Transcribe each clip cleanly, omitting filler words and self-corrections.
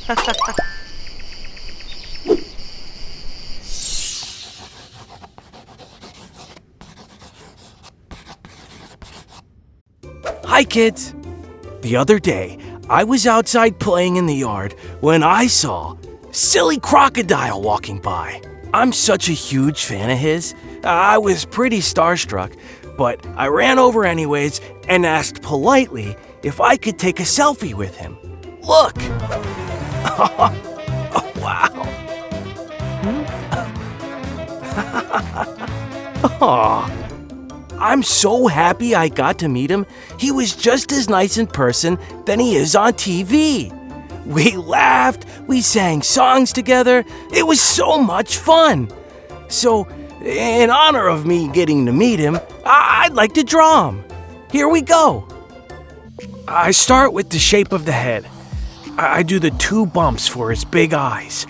Hi, kids. The other day, I was outside playing in the yard when I saw Silly Crocodile walking by. I'm such a huge fan of his. I was pretty starstruck, but I ran over anyways and asked politely if I could take a selfie with him. Look! Oh, wow! Aw. I'm so happy I got to meet him. He was just as nice in person than he is on TV. We laughed, we sang songs together. It was so much fun. So, in honor of me getting to meet him, I'd like to draw him. Here we go. I start with the shape of the head. I do the 2 bumps for his big eyes.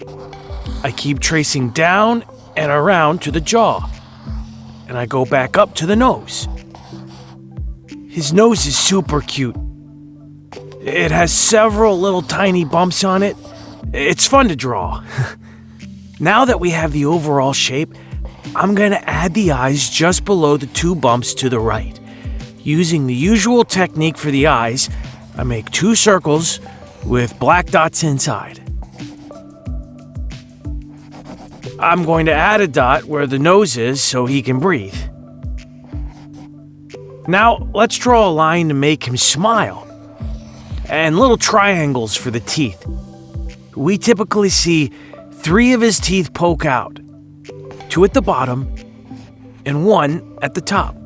I keep tracing down and around to the jaw. And I go back up to the nose. His nose is super cute. It has several little tiny bumps on it. It's fun to draw. Now that we have the overall shape, I'm going to add the eyes just below the 2 bumps to the right. Using the usual technique for the eyes, I make 2 circles with black dots inside. I'm going to add a dot where the nose is so he can breathe. Now, let's draw a line to make him smile. And little triangles for the teeth. We typically see 3 of his teeth poke out. 2 at the bottom and 1 at the top.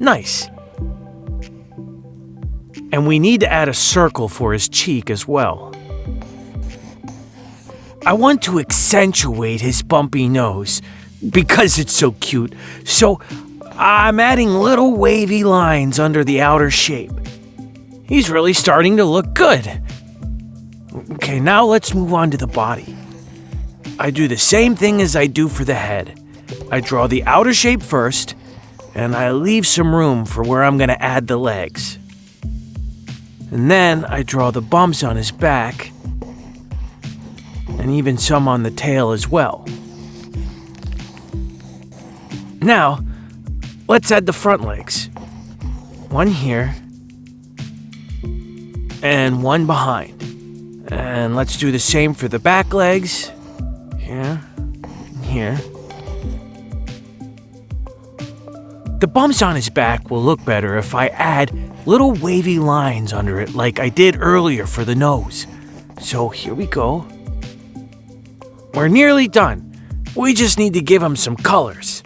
Nice. And we need to add a circle for his cheek as well. I want to accentuate his bumpy nose because it's so cute, so I'm adding little wavy lines under the outer shape. He's really starting to look good. Okay, now let's move on to the body. I do the same thing as I do for the head. I draw the outer shape first, and I leave some room for where I'm going to add the legs. And then I draw the bumps on his back, and even some on the tail as well. Now, let's add the front legs. 1 here, and 1 behind. And let's do the same for the back legs. Here, here. The bumps on his back will look better if I add little wavy lines under it like I did earlier for the nose. So here we go. We're nearly done. We just need to give him some colors.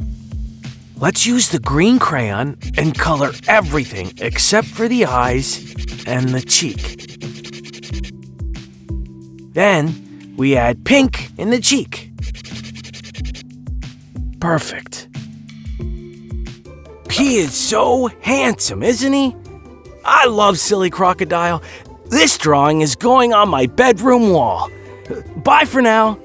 Let's use the green crayon and color everything except for the eyes and the cheek. Then we add pink in the cheek. Perfect. He is so handsome, isn't he? I love Silly Crocodile. This drawing is going on my bedroom wall. Bye for now.